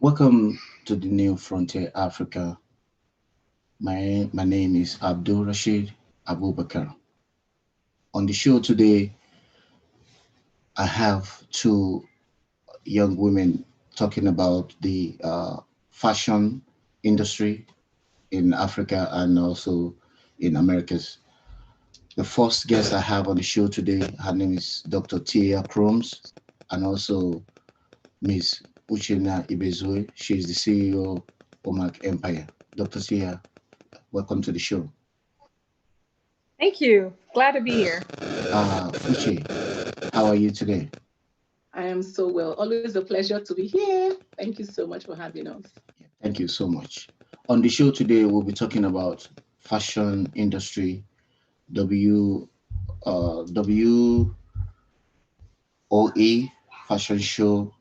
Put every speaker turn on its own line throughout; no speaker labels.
Welcome to the New Frontier Africa. My name is Abdul Rashid Abubakar. On the show today, I have two young women talking about the fashion industry in Africa and also in Americas. The first guest I have on the show today, her name is Dr. Tia Kroms, and also Miss Uchenna Ibezue. She is the CEO OMAC Empire. Dr. Tia, welcome to the show.
Thank you. Glad to be here.
Uche, how are you today?
I am so well. Always a pleasure to be here. Thank you so much for having us.
Thank you so much. On the show today, we'll be talking about fashion industry, W WOE fashion show,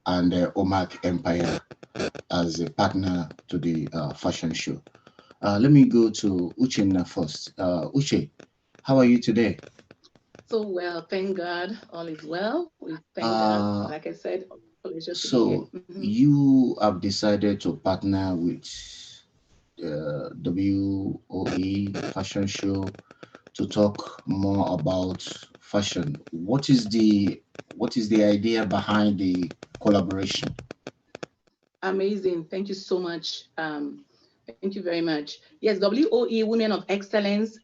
and OMAC Empire as a partner to the fashion show. Let me go to Uchenna first. Uche, how are you today?
So well, thank God, all is well. We thank God.
Uh,
Like I said, pleasure to be here.
so you have decided to partner with WOE fashion show to talk more about fashion. What is the idea behind the collaboration?
Amazing. Thank you so much. Thank you very much. Yes, WOE Women of Excellence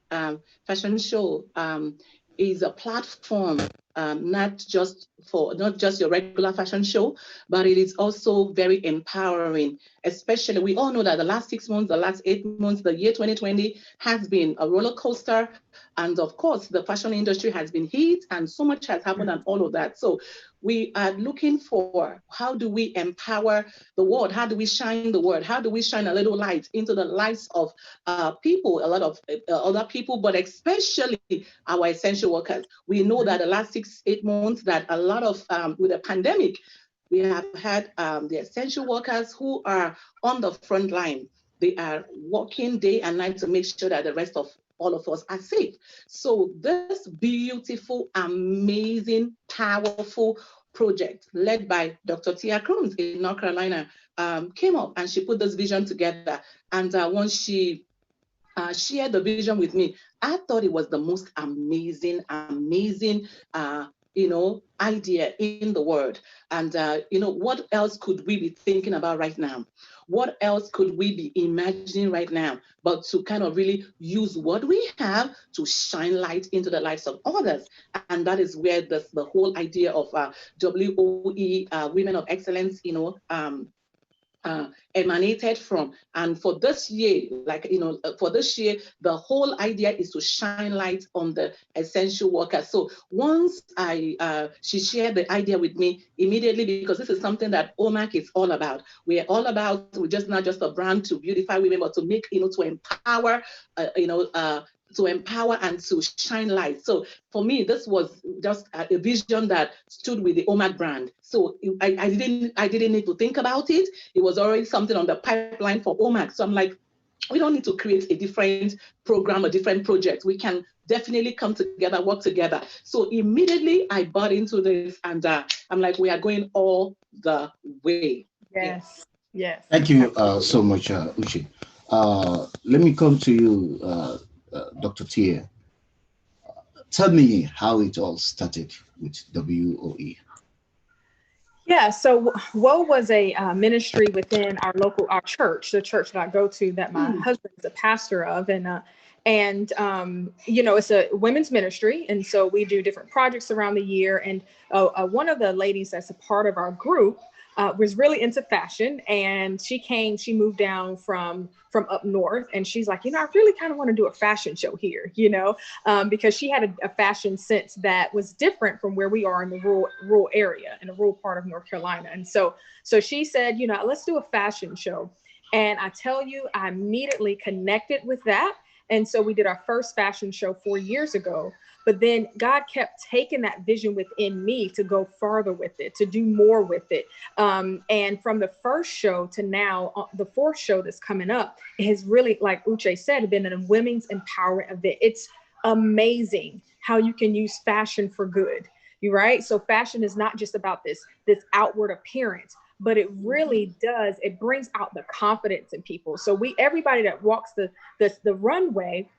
Fashion Show is a platform, not just your regular fashion show, but it is also very empowering. Especially, we all know that the last 6 months, the last 8 months, the year 2020 has been a roller coaster, and of course, the fashion industry has been hit, and so much has happened, and all of that. So we are looking for how do we empower the world? How do we shine the word? How do we shine a little light into the lives of people, a lot of other people, but especially our essential workers? We know that the last 8 months that a lot of with the pandemic, we have had the essential workers who are on the front line. They are working day and night to make sure that the rest of all of us are safe. So this beautiful, amazing, powerful project led by Dr. Tia Crooms in North Carolina came up, and she put this vision together. And once she shared the vision with me, I thought it was the most amazing, idea in the world. And what else could we be thinking about right now? What else could we be imagining right now? But to kind of really use what we have to shine light into the lives of others. And that is where the whole idea of WOE, Women of Excellence, emanated from. And for this year, the whole idea is to shine light on the essential workers. So once she shared the idea with me immediately, because this is something that OMAC is all about. We're all about, we're just not just a brand to beautify women, but to make, to empower, to empower and to shine light. So for me, this was just a vision that stood with the OMAC brand. So I didn't need to think about it. It was already something on the pipeline for OMAC. So I'm like, we don't need to create a different program, a different project. We can definitely come together, work together. So immediately I bought into this, and I'm like, we are going all the way. Yes.
Yes. Yes.
Thank you
Absolutely.
so much, Uche. Let me come to you, Dr. Tia. Tell me how it all started with WOE.
Yeah. So Woe was a ministry within our church, the church that I go to, that my
Hmm.
husband is a pastor of, and it's a women's ministry, and so we do different projects around the year. And one of the ladies that's a part of our group was really into fashion, and she moved down from up north, and she's like, I really kind of want to do a fashion show here, because she had a fashion sense that was different from where we are in the rural area, in the rural part of North Carolina. And so she said, let's do a fashion show. And I tell you, I immediately connected with that. And so we did our first fashion show 4 years ago. But then God kept taking that vision within me to go farther with it, to do more with it. And from the first show to now, the fourth show that's coming up, it has really, like Uche said, been a women's empowerment event. It's amazing how you can use fashion for good. You're right. So fashion is not just about this outward appearance, but it
Mhm.
really does. It brings out the confidence in people. So everybody that walks the runway,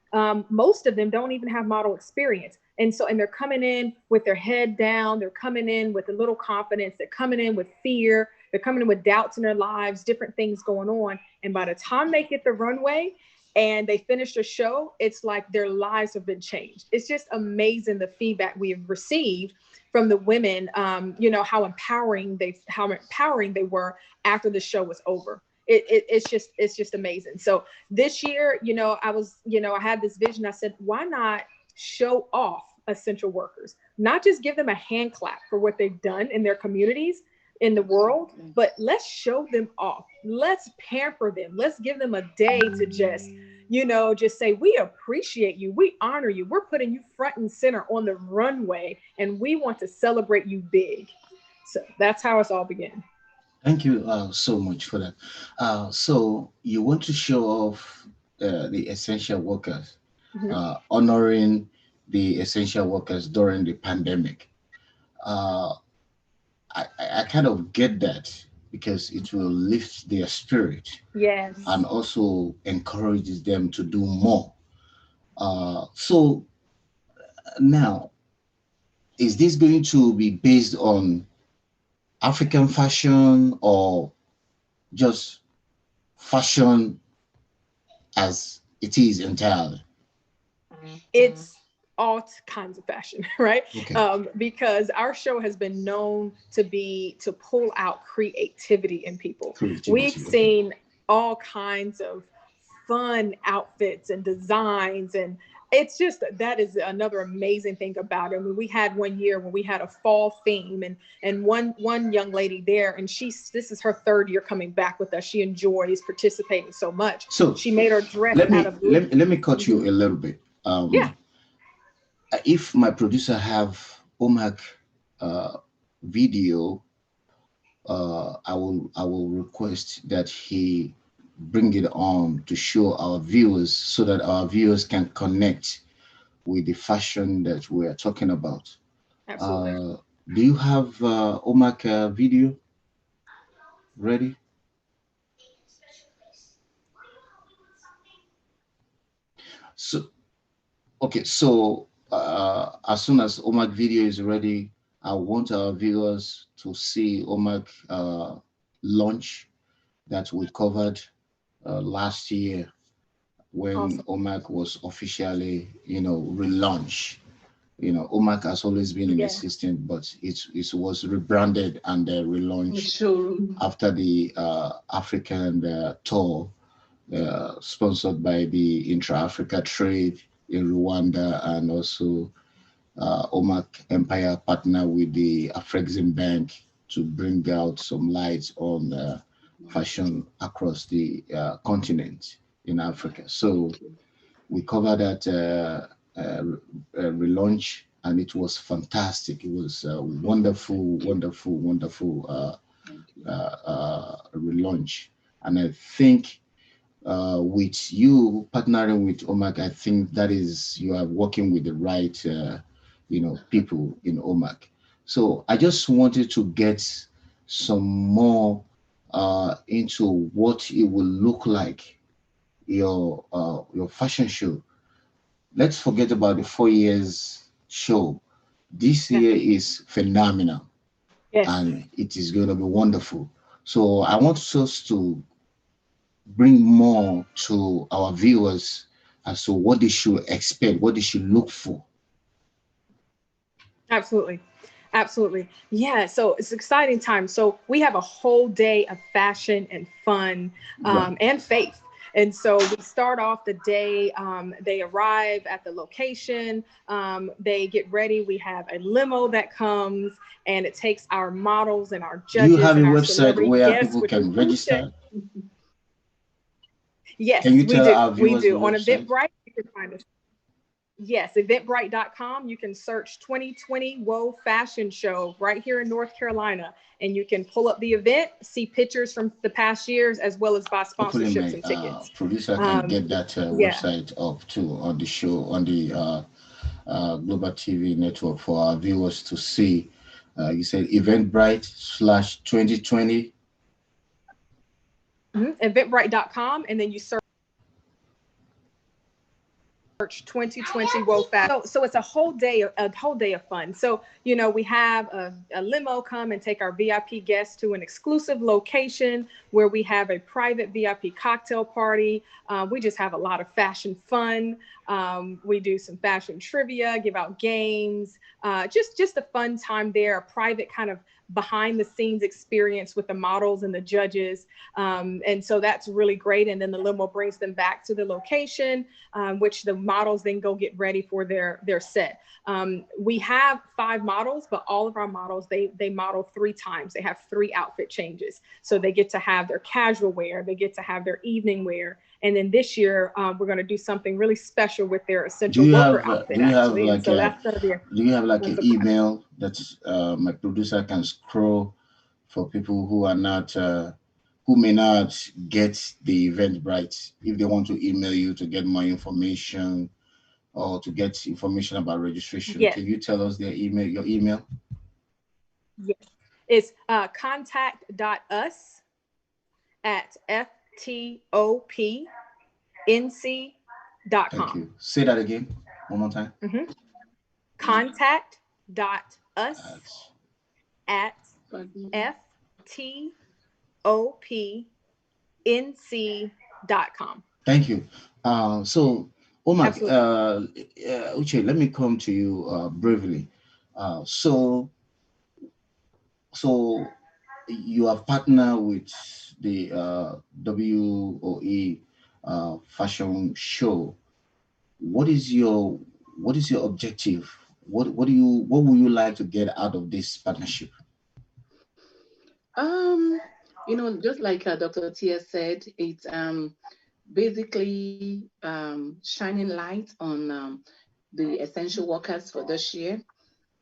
most of them don't even have model experience. And they're coming in with their head down. They're coming in with a little confidence. They're coming in with fear. They're coming in with doubts in their lives, different things going on. And by the time they get the runway and they finish the show, it's like their lives have been changed. It's just amazing the feedback we have received from the women. How empowering they were after the show was over. It's just amazing. So this year, I had this vision. I said, why not show off essential workers, not just give them a hand clap for what they've done in their communities, in the world,
Exactly.
but let's show them off. Let's pamper them. Let's give them a day to just say, we appreciate you. We honor you. We're putting you front and center on the runway, and we want to celebrate you big. So that's how it's all began.
Thank you so much for that. So you want to show off the essential workers,
Mhm.
honoring the essential workers during the pandemic. Uh, I kind of get that because it will lift their spirit and
Yes,
also encourages them to do more. So now, is this going to be based on African fashion or just fashion as it is entirely?
Mhm.
it's all kinds of fashion, right?
Okay,
Because our show has been known to pull out creativity in people. We've
creativity. Okay,
seen all kinds of fun outfits and designs, and it's just that is another amazing thing about it. I mean, we had one year when we had a fall theme, and one young lady there, and this is her third year coming back with us. She enjoys participating so much.
so
She made her dress
let
out
me
of
let me cut you
Mhm.
a little bit.
Yeah,
If my producer have OMAC uh, video, I will request that he bring it on to show our viewers so that our viewers can connect with the fashion that we are talking about.
absolutely.
Uh, do you have OMAC video ready? So okay, so as soon as OMAC video is ready, I want our viewers to see OMAC launch that we covered last year when
Awesome.
OMAC was officially, relaunched. OMAC has always been in
Yeah.
existence, but it was rebranded and
The
relaunched
showroom.
after the African tour sponsored by the Intra-Africa Trade in Rwanda, and also OMAC Empire partner with the Afrexim Bank to bring out some lights on fashion across the continent in Africa. So
Okay.
we covered that relaunch, and it was fantastic. It was
Thank
wonderful,
you.
wonderful, wonderful
Thank you.
relaunch. And I think with you partnering with OMAC, I think that is you are working with the right, people in OMAC. So I just wanted to get some more into what it will look like your fashion show. Let's forget about the 4 years show. This
Yeah.
year is phenomenal
Yes.
and it is going to be wonderful. So I want us to bring more to our viewers as to what they should expect, what they should look for.
Absolutely. Absolutely. Yeah. So it's exciting time. So we have a whole day of fashion and fun,
Right.
and faith. And so we start off the day, they arrive at the location, they get ready. We have a limo that comes and it takes our models and our
Do you
judges
have a
and our
website
celebrity
where
guests,
people
which is
can
who should.
register? Can
Yes,
you
we
tell
do.
our
We
viewers the
do. On
website?
Eventbrite, you can find us. Yes, eventbrite.com. You can search 2020 Woe Fashion Show right here in North Carolina, and you can pull up the event, see pictures from the past years, as well as buy
Hopefully,
sponsorships
my
and tickets.
producer can
Um,
get that
yeah,
website up too on the show on the Global TV network for our viewers to see. You said Eventbrite /2020.
Eventbrite.com, and then you search 2020 Woe Fast. So it's a whole day of fun. So we have a limo come and take our VIP guests to an exclusive location where we have a private VIP cocktail party. We just have a lot of fashion fun. We do some fashion trivia, give out games, just a fun time there, a private kind of behind the scenes experience with the models and the judges. And so that's really great. And then the limo brings them back to the location, which the models then go get ready for their set. We have 5 models, but all of our models, they model 3 times. They have 3 outfit changes. So they get to have their casual wear, they get to have their evening wear. And then this year, we're going to do something really special with their essential worker outfit, actually. And so that's going to be
do you have like
a
an
surprise.
email that my producer can scroll for people who are not who may not get the Eventbrite, if they want to email you to get more information or to get information about registration?
Yes,
Can you tell us your email?
yes. It's
Thank
contact.us@ftopnc.com.
you. Say that again one more time.
Mm-hmm. Contact.us
That's-
at ftopnc.com.
Thank you. So, Omar,
Absolutely.
Uche, let me come to you briefly. So, so you have partnered with the WOE fashion show. What is your objective? What would you like to get out of this partnership?
Um, just like Dr. Tia said, it's basically shining light on the essential workers for this year.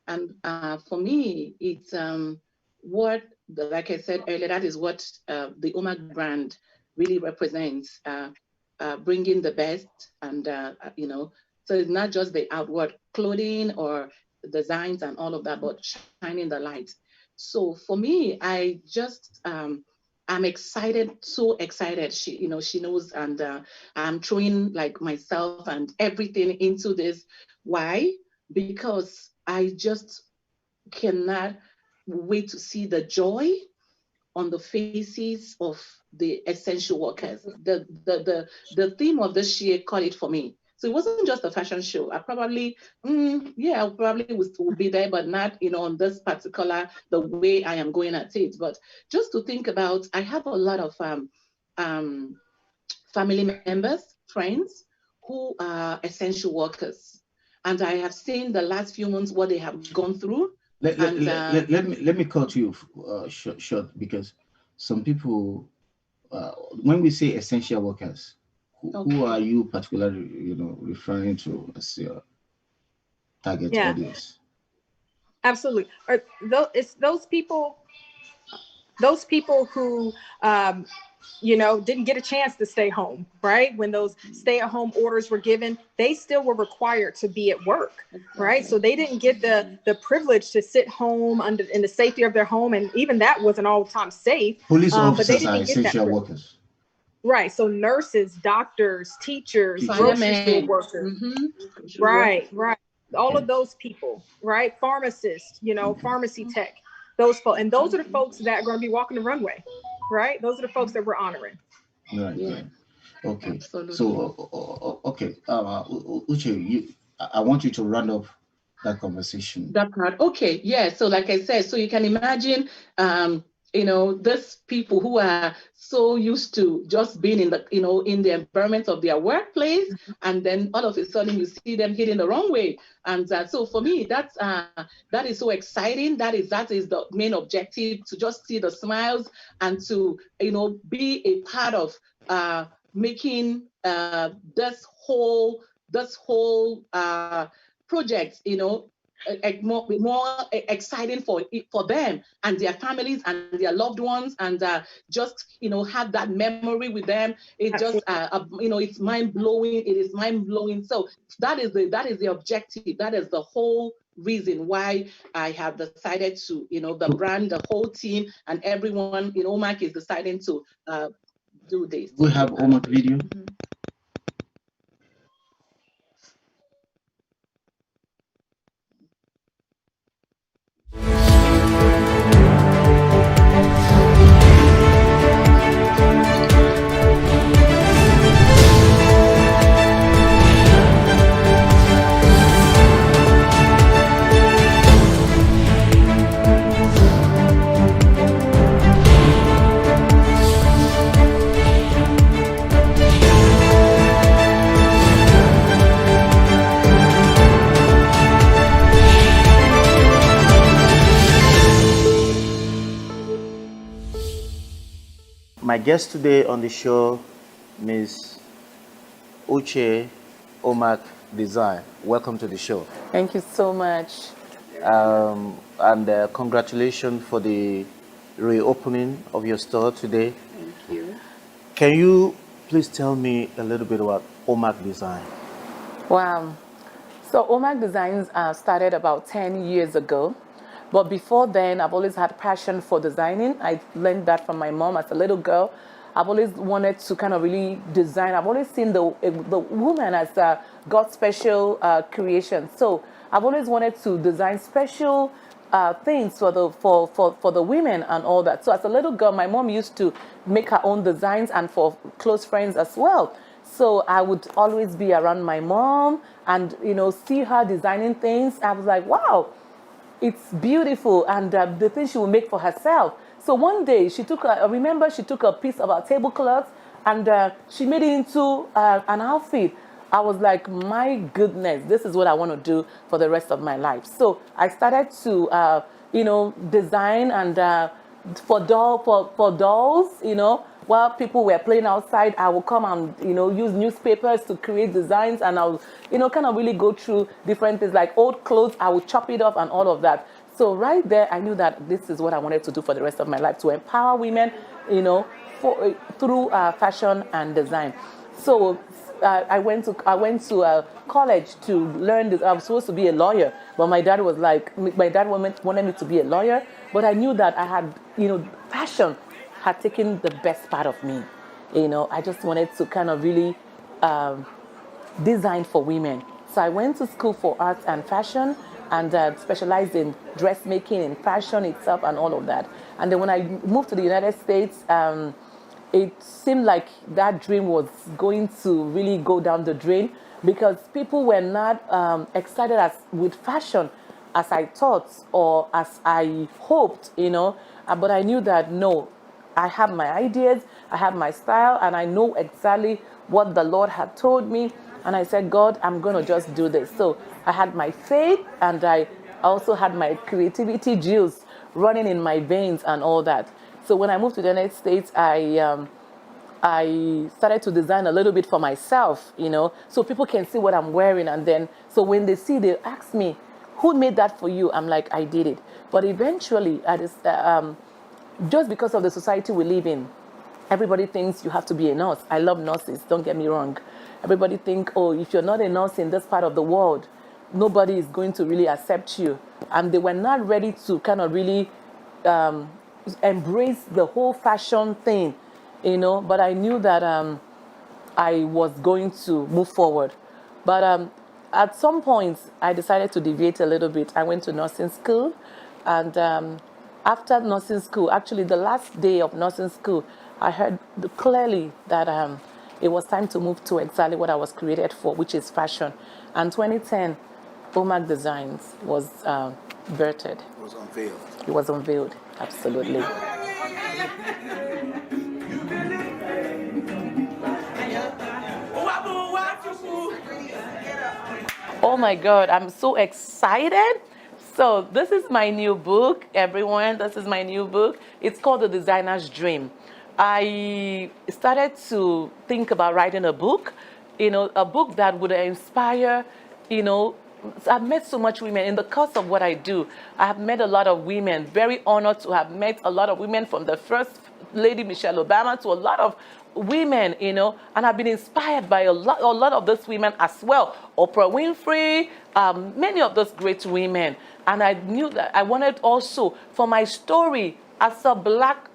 And for me, it's like I said earlier, that is what the OMAG brand really represents, bringing the best. And, so it's not just the outward clothing or designs and all of that, but shining the light. So for me, I'm excited, so excited. She knows, and I'm throwing like myself and everything into this. Why? Because I just cannot wait to see the joy on the faces of the essential workers. The theme of this year, call it for me. So it wasn't just a fashion show. I probably, yeah, I probably would be there, but not, on this particular, the way I am going at it. But just to think about, I have a lot of um, family members, friends who are essential workers. And I have seen the last few months what they have gone through. And
Let me cut you short, because some people, when we say essential workers, who are
okay.
you particularly referring to as your target
Yeah,
audience?
absolutely. It's those people who didn't get a chance to stay home, right? When those stay-at-home orders were given, they still were required to be at work, right? So
Exactly.
they didn't get the privilege to sit home in the safety of their home, and even that wasn't all the time safe.
Police
But they
officers are
didn't get that
essential
privilege,
workers.
right? So nurses, doctors, teachers,
Teachers.
grocery store
Firemen.
workers,
Work.
right, right. All
Okay.
of those people, right? Pharmacists,
Okay.
pharmacy tech, those folks. And those are the folks that are going to be walking the runway, right? Those are the folks that we're honoring.
Right.
Yeah,
Right. Okay.
absolutely.
So, okay. Uche, I want you to round up that conversation.
That part. Okay, yeah. So like I said, so you can imagine, these people who are so used to just being in the environment of their workplace, and then all of a sudden you see them hitting the wrong way. And so for me, that is so exciting. That is the main objective, to just see the smiles and to be a part of making this whole project, more exciting for them and their families and their loved ones, and just have that memory with them. It just
Absolutely.
it's mind blowing. It is mind blowing. So that is the objective. That is the whole reason why I have decided to, the
So,
brand, the whole team, and everyone in OMAC is deciding to do this.
We have Omak video. My guest today on the show, Ms. Uche Omak Design. Welcome to the show.
Thank you so much.
And congratulations for the reopening of your store today.
Thank you.
Can you please tell me a little bit about Omak Design?
Wow. So Omak Designs started about 10 years ago. But before then, I've always had passion for designing. I learned that from my mom as a little girl. I've always wanted to kind of really design. I've always seen the woman as God's special creation. So I've always wanted to design special things for the women and all that. So as a little girl, my mom used to make her own designs and for close friends as well. So I would always be around my mom and, see her designing things. I was like, wow, it's beautiful, and the things she would make for herself. So one day she took, I remember she took a piece of our tablecloth and she made it into an outfit. I was like, my goodness, this is what I want to do for the rest of my life. So I started to, design and for dolls, while people were playing outside, I would come and, use newspapers to create designs, and I'll, kind of really go through different things like old clothes. I would chop it up and all of that. So right there, I knew that this is what I wanted to do for the rest of my life, to empower women, through fashion and design. So I went to college to learn this. I was supposed to be a lawyer, but my dad wanted me to be a lawyer. But I knew that I had, fashion had taken the best part of me. I just wanted to kind of really design for women. So I went to school for arts and fashion and specialized in dressmaking and fashion itself and all of that. And then when I moved to the United States, it seemed like that dream was going to really go down the drain because people were not excited with fashion as I thought or as I hoped, But I knew that no, I have my ideas, I have my style, and I know exactly what the Lord had told me. And I said, God, I'm going to just do this. So I had my faith, and I also had my creativity juice running in my veins and all that. So when I moved to the United States, I started to design a little bit for myself, so people can see what I'm wearing. And then, so when they see, they ask me, who made that for you? I'm like, I did it. But eventually, just because of the society we live in, everybody thinks you have to be a nurse. I love nurses, don't get me wrong. Everybody think, oh, if you're not a nurse in this part of the world, nobody is going to really accept you. And they were not ready to kind of really embrace the whole fashion thing, But I knew that I was going to move forward. But at some point, I decided to deviate a little bit. I went to nursing school, and after nursing school, actually the last day of nursing school, I heard clearly that it was time to move to exactly what I was created for, which is fashion. And 2010, Omak Designs was birthed.
It was unveiled.
It was unveiled, absolutely. Oh my God, I'm so excited. So this is my new book, everyone. This is my new book. It's called The Designer's Dream. I started to think about writing a book, a book that would inspire, I've met so much women in the course of what I do. I have met a lot of women, very honored to have met a lot of women, from the First Lady Michelle Obama to a lot of women, and I've been inspired by a lot of those women as well. Oprah Winfrey, many of those great women. And I knew that I wanted also for my story, as a black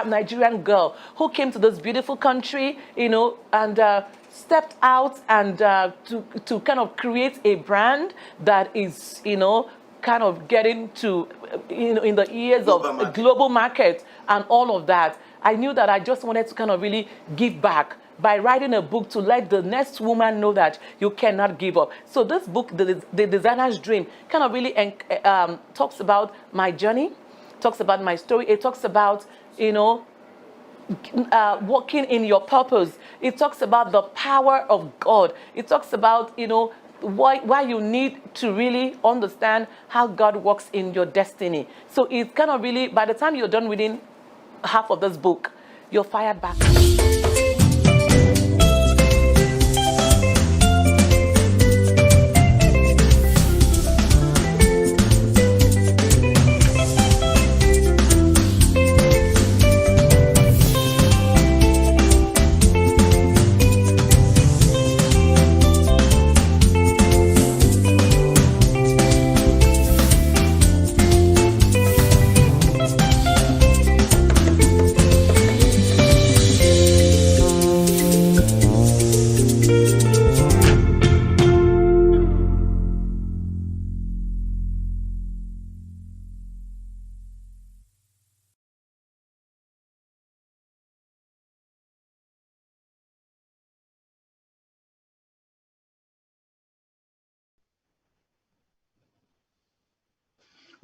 Nigerian girl who came to this beautiful country, and stepped out and to kind of create a brand that is, kind of getting to, in the ears of a global market and all of that. I knew that I just wanted to kind of really give back by writing a book to let the next woman know that you cannot give up. So this book, The Designer's Dream, kind of really talks about my journey, talks about my story. It talks about, walking in your purpose. It talks about the power of God. It talks about, why you need to really understand how God works in your destiny. So it's kind of really, by the time you're done reading half of this book, you're fired back.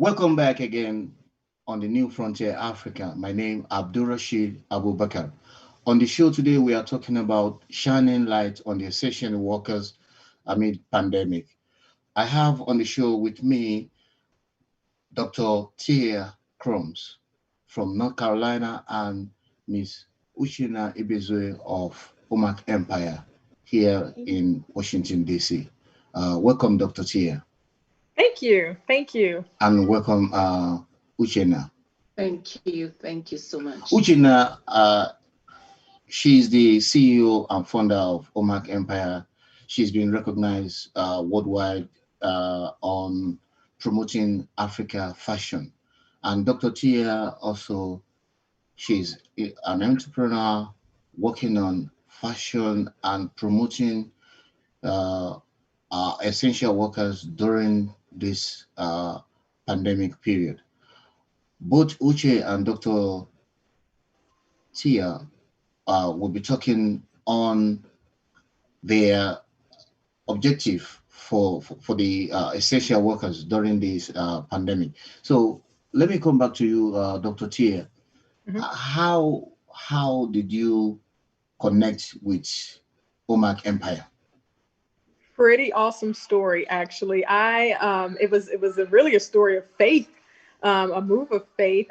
Welcome back again on the New Frontier Africa. My name Abdul Rashid Abubakar. On the show today, we are talking about shining light on the essential workers amid pandemic. I have on the show with me Dr. Tia Crumbs from North Carolina and Miss Uchina Ibezue of Omak Empire here in Washington, D.C. Welcome, Dr. Tia.
Thank you. Thank you.
And welcome, Uchina.
Thank you so much.
Uchina, she's the CEO and founder of Omak Empire. She's been recognized worldwide on promoting Africa fashion. And Dr. Tia also, she's an entrepreneur working on fashion and promoting essential workers during this pandemic period. Both Uche and Dr. Tia will be talking on their objective for the essential workers during this pandemic. So let me come back to you, Dr. Tia.
Mhm.
How did you connect with Omak Empire?
Pretty awesome story, actually. It was really a story of faith, a move of faith.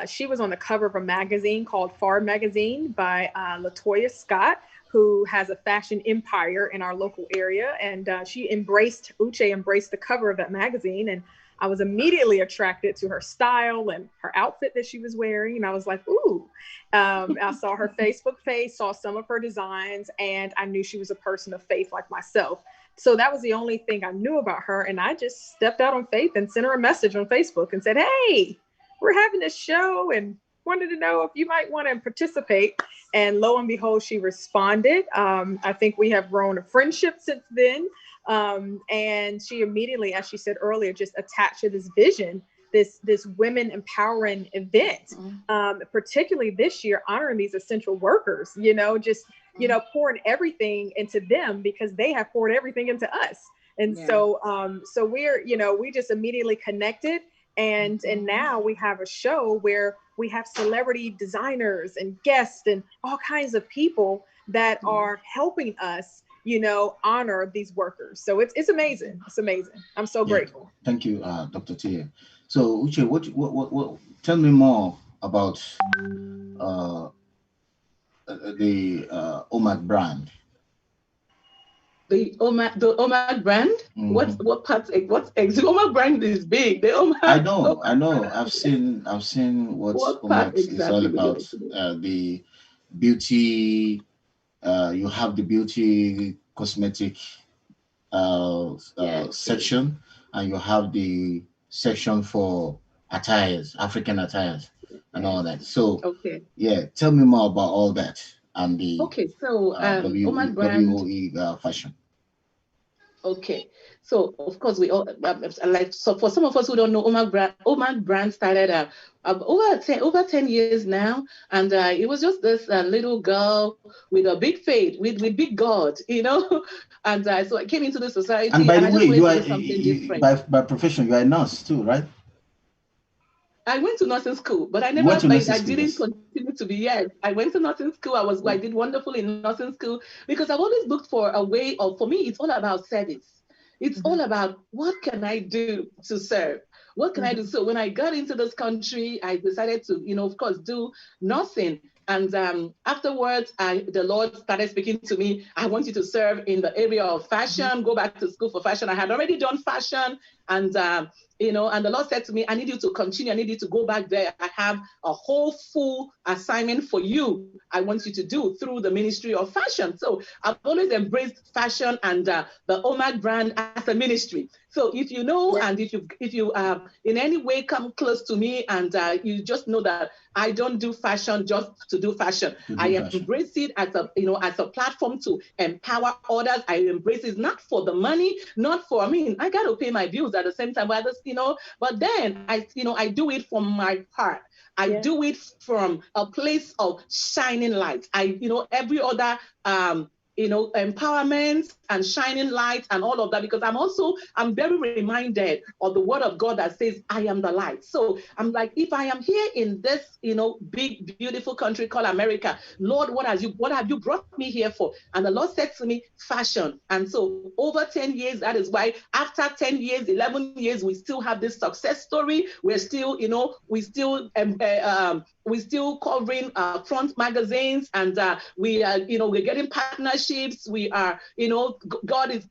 She was on the cover of a magazine called Far Magazine by Latoya Scott, who has a fashion empire in our local area, and Uche embraced the cover of that magazine, and I was immediately attracted to her style and her outfit that she was wearing, and I was like, ooh. I saw her Facebook page, saw some of her designs, and I knew she was a person of faith like myself. So that was the only thing I knew about her. And I just stepped out on faith and sent her a message on Facebook and said, hey, we're having this show and wanted to know if you might want to participate. And lo and behold, she responded. I think we have grown a friendship since then. And she immediately, as she said earlier, just attached to this vision, this women empowering event, particularly this year, honoring these essential workers, pouring everything into them because they have poured everything into us. And so we just immediately connected. And now we have a show where we have celebrity designers and guests and all kinds of people that are helping us, honor these workers. So it's amazing. It's amazing. I'm so grateful.
Thank you, Dr. Tia. So, Uche, what? Tell me more about uh, the Omak brand.
The Omag brand. What parts? The Omag brand is big. The Omag.
I know. I've seen what Omak is all about. The beauty. You have the beauty cosmetic section, and you have the section for attires, African attires. and all that. So,
Okay.
yeah, tell me more about all that and the
Okay. So Omag brand.
WOE fashion.
Okay, so of course we all like, so for some of us who don't know, Omag brand started over 10 years now, and it was just this little girl with a big faith, with big God, and so I came into the
And
society
by
and
the
I
way,
just wanted
you
to
are
do something
you,
different.
by profession, you are a nurse too, right?
I went to nursing school, but
You went to nursing
I
school,
didn't
yes.
continue to be. Yes, I went to nursing school. I did wonderful in nursing school because I've always looked for a way of, for me, it's all about service. It's
Mhm.
all about what can I do to serve? What can I do?
Mhm.
So when I got into this country, I decided to, of course, do nursing. And afterwards, the Lord started speaking to me. I want you to serve in the area of
Mhm.
fashion, go back to school for fashion. I had already done fashion, and and the Lord said to me, I need you to continue. I need you to go back there. I have a whole full assignment for you. I want you to do through the ministry of fashion. So I've always embraced fashion and the Omag brand as a ministry. So if you know,
Yeah.
and if you in any way come close to me, and you just know that I don't do fashion just to do fashion.
To do
I
fashion.
embrace it as a platform to empower others. I embrace it not for the money, not for, I mean, I got to pay my bills at the same time, but but then I do it from my heart. I
Yeah.
do it from a place of shining light. Every other empowerment and shining light and all of that, because I'm very reminded of the word of God that says I am the light. So I'm like, if I am here in this big beautiful country called America, Lord, what have you brought me here for? And the Lord said to me, fashion. And so over 10 years, that is why after 10 years, 11 years, we still have this success story. We're still we're still covering front magazines, and we're getting partnerships. We are, God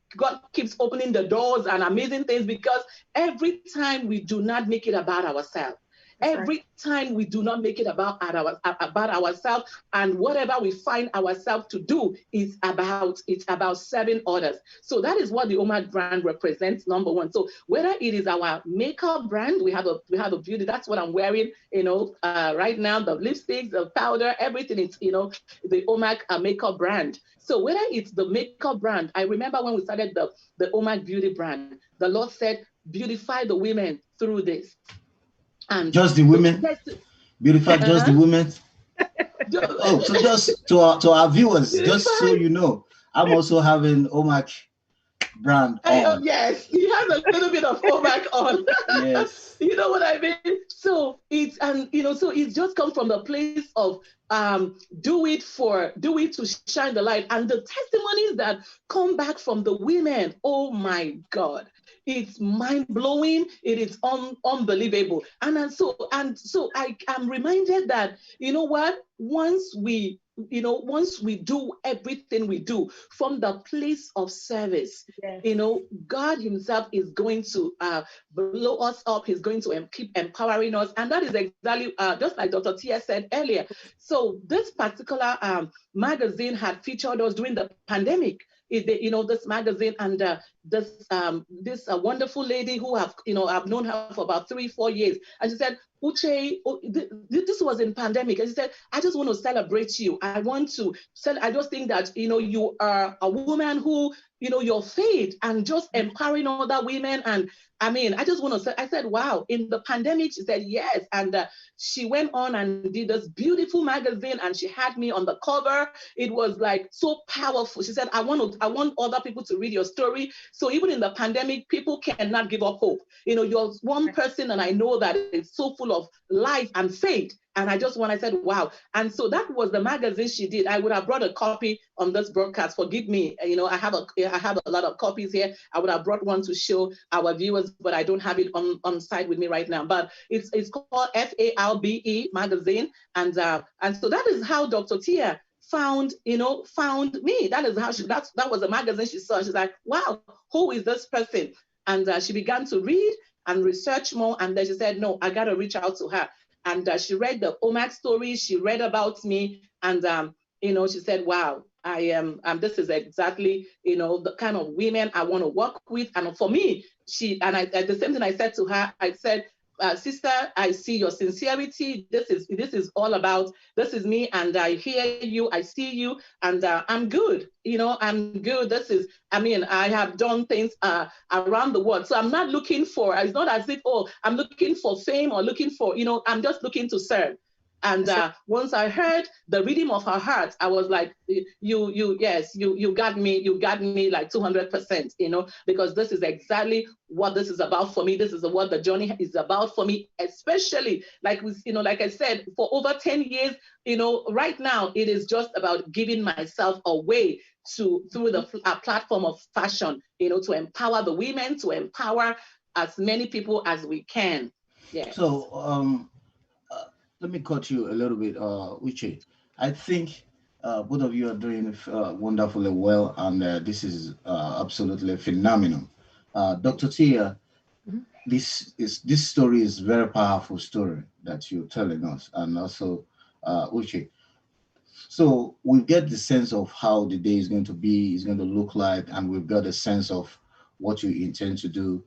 keeps opening the doors and amazing things, because every time we do not make it about ourselves.
That's right.
Every time we do not make it about ourselves, and whatever we find ourselves to do is it's about serving others. So that is what the Omag brand represents. Number one. So whether it is our makeup brand, we have a beauty. That's what I'm wearing. Right now, the lipsticks, the powder, everything. It's the Omag makeup brand. So whether it's the makeup brand, I remember when we started the Omag beauty brand, the Lord said, beautify the women through this. And
Just the women,
yes,
beautify just the
uh-huh.
women. Oh, so just to our viewers, just so
Beautify.
you know, I'm also having OMAC brand on.
Yes, he has a little bit of Omac on.
Yes.
You know what I mean? So it's just come from the place of do it to shine the light, and the testimonies that come back from the women. Oh my God, it's mind blowing. It is unbelievable, and so I am reminded that what once we do everything we do from the place of service,
Yes.
God Himself is going to blow us up. He's going to keep empowering us. And that is exactly just like Dr. Tia said earlier. So this particular magazine had featured us during the pandemic. This magazine, and this wonderful lady who I've known her for about 3-4 years, and she said, Uche, this was in pandemic, and she said, I just want to celebrate you. I just think that you are a woman who your faith and just empowering other women. And I mean, I just want to say, I said, wow, in the pandemic, she said yes. And she went on and did this beautiful magazine, and she had me on the cover. It was like so powerful. She said, I want other people to read your story. So even in the pandemic, people cannot give up hope. You're one person, and I know that it's so full of life and faith. And I said, wow. And so that was the magazine she did. I would have brought a copy on this broadcast. Forgive me. I have a lot of copies here. I would have brought one to show our viewers, but I don't have it on site with me right now. But it's called FALBE magazine. And so that is how Dr. Tia found me. That is how that was a magazine she saw. She's like, wow, who is this person? And she began to read and research more. And then she said, no, I got to reach out to her. And she read the OMAC story. She read about me, and she said, "Wow, I am. This is exactly the kind of women I want to work with." And for me, the same thing I said to her. I said, sister, I see your sincerity. This is all about, this is me, and I hear you, I see you, and I'm good. I'm good. I have done things around the world. So I'm not looking for, it's not as if, oh, I'm looking for fame or looking for, I'm just looking to serve. And once I heard the rhythm of her heart, I was like, yes, you got me like 200%, because this is exactly what this is about for me. This is what the journey is about for me, especially like I said, for over 10 years, right now it is just about giving myself away through the platform of fashion, to empower the women, to empower as many people as we can. Yes.
So uh, let me cut you a little bit, Uche. I think both of you are doing wonderfully well, and this is absolutely phenomenal. Dr. Tia,
Mhm.
this story is very powerful story that you're telling us, and also Uche. So we get the sense of how the day is going to be, is going to look like, and we've got a sense of what you intend to do.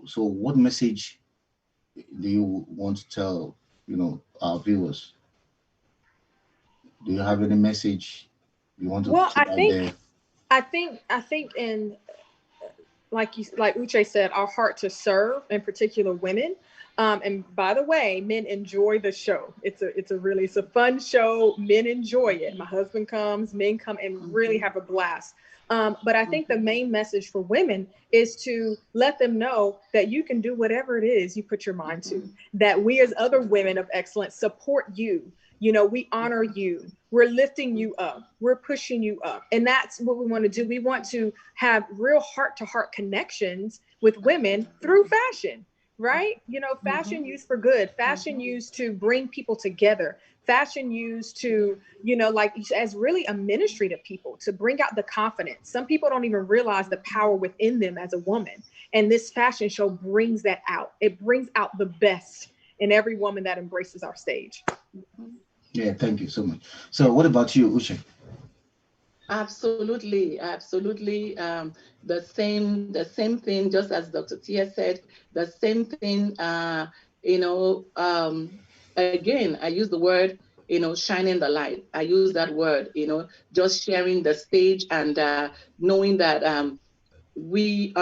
So, what message do you want to tell, our viewers? Do you have any message you want to
Well,
put out there?
I think in, like Uche said, our heart to serve, in particular women. And by the way, men enjoy the show. It's a fun show. Men enjoy it. My husband comes, men come and really have a blast. But I think the main message for women is to let them know that you can do whatever it is you put your mind to. That we, as other women of excellence, support you. We honor you. We're lifting you up. We're pushing you up. And that's what we want to do. We want to have real heart to heart connections with women through fashion, right? Fashion used for good, fashion used to bring people together, fashion used to, like as really a ministry to people, to bring out the confidence. Some people don't even realize the power within them as a woman. And this fashion show brings that out. It brings out the best in every woman that embraces our stage.
Yeah, thank you so much. So, what about you, Uche?
Absolutely, absolutely. The same thing, just as Dr. Tia said, the same thing. Again, I use the word, shining the light. I use that word, just sharing the stage, and knowing that we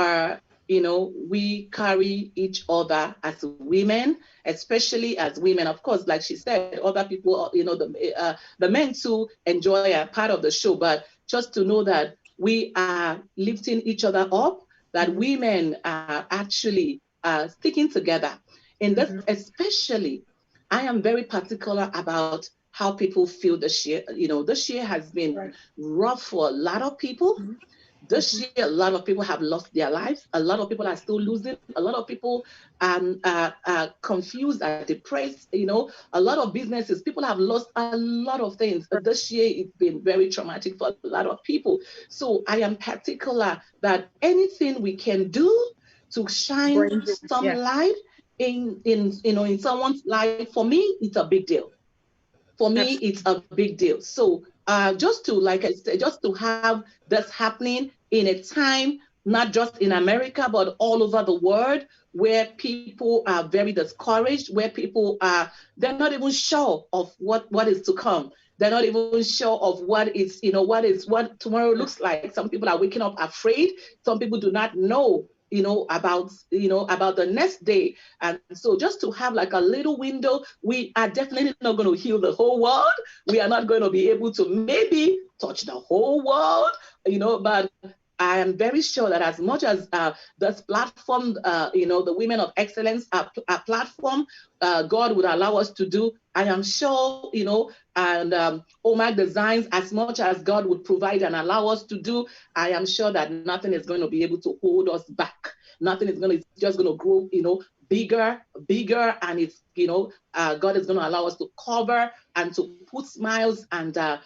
carry each other as women, especially as women. Of course, like she said, other people, the men too enjoy a part of the show, but just to know that we are lifting each other up, that women are actually sticking together. And that's
Mhm.
especially, I am very particular about how people feel this year. This year has been
Right.
rough for a lot of people.
Mhm.
This year, a lot of people have lost their lives. A lot of people are still losing. A lot of people are confused, are depressed. A lot of businesses, people have lost a lot of things. This year, it's been very traumatic for a lot of people. So I am particular that anything we can do to shine
Brain juice.
some
Yeah.
light in someone's life, for me, it's a big deal. For me, it's
Absolutely.
a big deal. So just to, like I said, just to have this happening in a time, not just in America, but all over the world, where people are very discouraged, where people they're not even sure of what is to come. They're not even sure of what tomorrow looks like. Some people are waking up afraid. Some people do not know, about the next day. And so just to have like a little window, we are definitely not going to heal the whole world. We are not going to be able to maybe touch the whole world, but I am very sure that as much as this platform, the Women of Excellence platform, God would allow us to do, I am sure, and OMAG Designs, as much as God would provide and allow us to do, I am sure that nothing is going to be able to hold us back. Nothing is it's just going to grow, bigger, and it's, God is going to allow us to cover and to put smiles and
So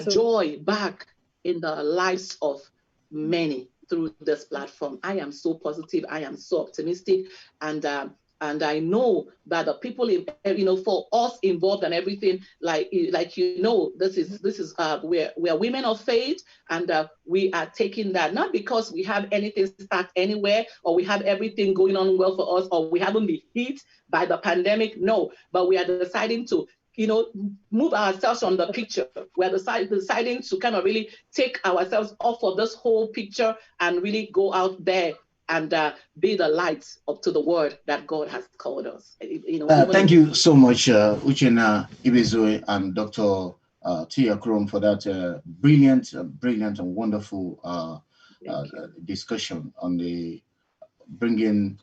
joy back in the lives of many through this platform. I am so positive. I am so optimistic. And And I know that the people, for us involved and everything, this is we're women of faith, and we are taking that not because we have anything stuck anywhere, or we have everything going on well for us, or we haven't been hit by the pandemic. No, but we are deciding to move ourselves from the picture. We're deciding to kind of really take ourselves off of this whole picture and really go out there and be the lights up to the word that God has called us.
Thank you so much, Uchenna Ibezue and Dr. Tia Krom, for that brilliant and wonderful discussion on the bringing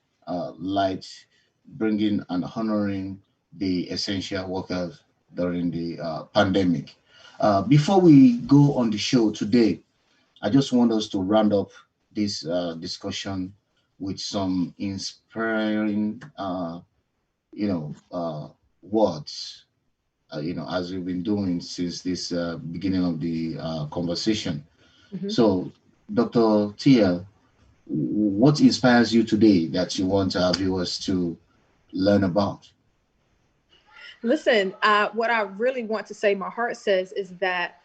light, bringing and honoring the essential workers during the pandemic. Before we go on the show today, I just want us to round up this discussion with some inspiring, words, as we've been doing since this beginning of the conversation.
Mhm.
So, Dr. Tia, what inspires you today that you want our viewers to learn about?
Listen, what I really want to say, my heart says, is that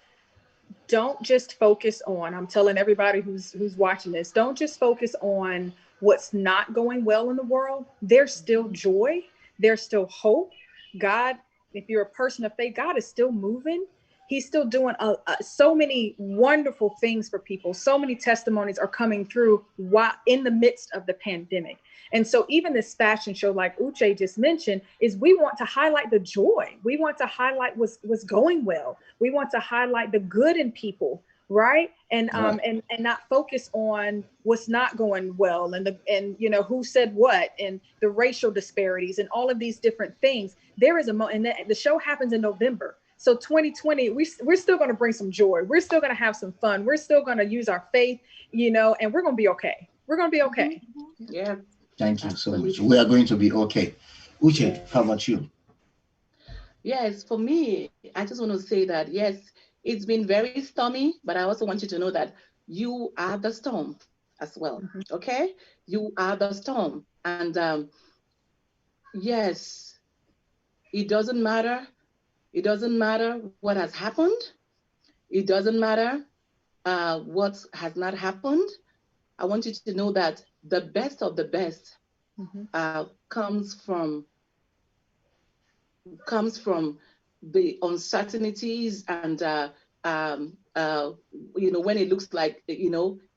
don't just focus on, I'm telling everybody who's watching this, don't just focus on what's not going well in the world. There's still joy, there's still hope. God, if you're a person of faith, God is still moving. He's still doing so many wonderful things for people. So many testimonies are coming through while in the midst of the pandemic. And so even this fashion show, like Uche just mentioned, is we want to highlight the joy. We want to highlight what's going well. We want to highlight the good in people, right? And
Right.
and not focus on what's not going well, and who said what, and the racial disparities and all of these different things. There is and the show happens in November. So 2020, we're still going to bring some joy. We're still going to have some fun. We're still going to use our faith, and we're going to be okay. We're going to be okay.
Yeah.
Thank you so much.
Absolutely.
We are going to be okay. Uche,
Yeah.
how about you?
Yes, for me, I just want to say that, yes, it's been very stormy, but I also want you to know that you are the storm as well.
Mhm.
Okay? You are the storm. And yes, it doesn't matter. It doesn't matter what has happened. It doesn't matter what has not happened. I want you to know that the best of the best
Mhm.
comes from the uncertainties, and when it looks like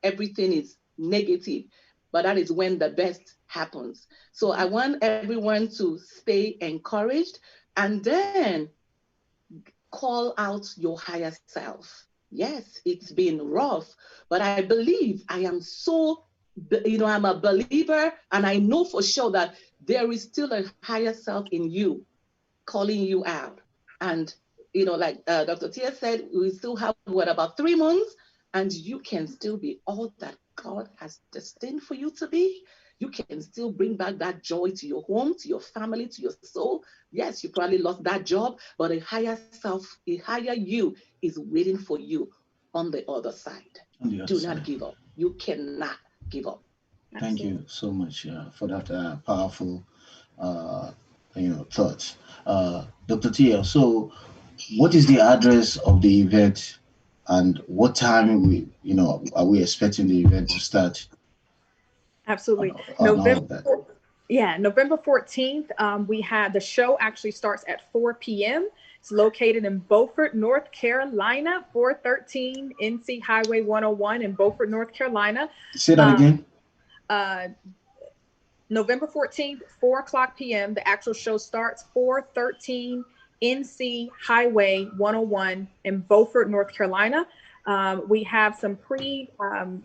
everything is negative, but that is when the best happens. So I want everyone to stay encouraged, and then call out your higher self. Yes, it's been rough, but I believe I'm a believer, and I know for sure that there is still a higher self in you calling you out. And, like Dr. Tia said, we still have, about 3 months, and you can still be all that God has destined for you to be. You can still bring back that joy to your home, to your family, to your soul. Yes, you probably lost that job, but a higher self, a higher you is waiting for you on the other side.
On the other
Do not
side.
give up. You cannot give up.
Thank
Absolutely.
you so much for that powerful, uh, thoughts. Dr. Tia, so what is the address of the event, and what time are we expecting the event to start,
Absolutely.
on all of that?
Yeah, November 14th, we had the show actually starts at 4 p.m. It's located in Beaufort, North Carolina, 413 NC Highway 101 in Beaufort, North Carolina.
Say that
Uh,
again.
uh, November 14th, 4 o'clock p.m. The actual show starts 413 NC Highway 101 in Beaufort, North Carolina. We have some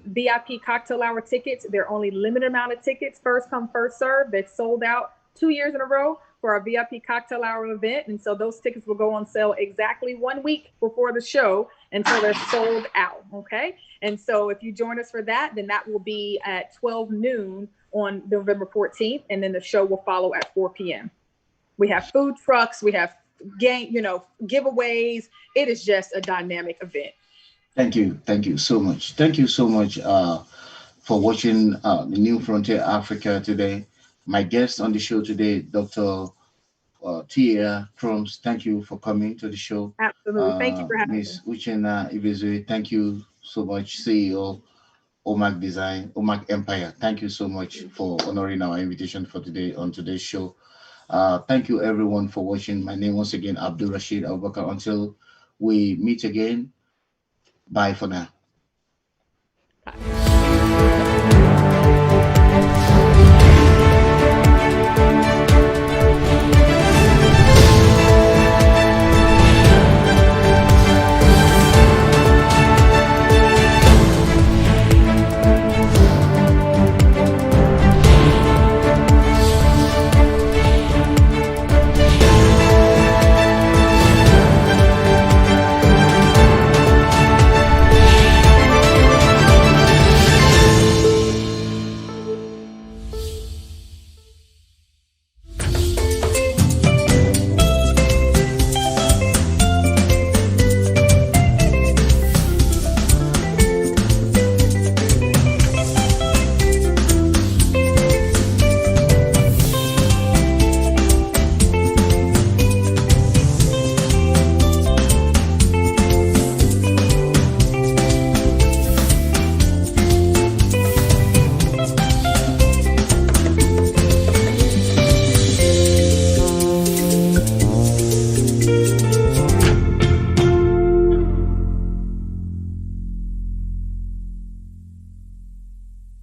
VIP cocktail hour tickets. They're only limited amount of tickets, first come, first serve. They've sold out 2 years in a row for our VIP cocktail hour event. And so those tickets will go on sale exactly 1 week before the show until they're sold out. Okay. And so if you join us for that, then that will be at 12 noon on November 14th. And then the show will follow at 4 p.m. We have food trucks, we have giveaways. It is just a dynamic event.
Thank you so much. Thank you so much for watching the New Frontier Africa today. My guest on the show today, Dr. Tia Crums. Thank you for coming to the show.
Absolutely. Thank you for having me.
Miss Uchenna Ibezue, thank you so much, CEO OMAC Design, OMAC Empire. Thank you so much for honoring our invitation for today on today's show. Thank you everyone for watching. My name once again, Abdul Rashid Abubakar. Until we meet again, bye for now.
Bye.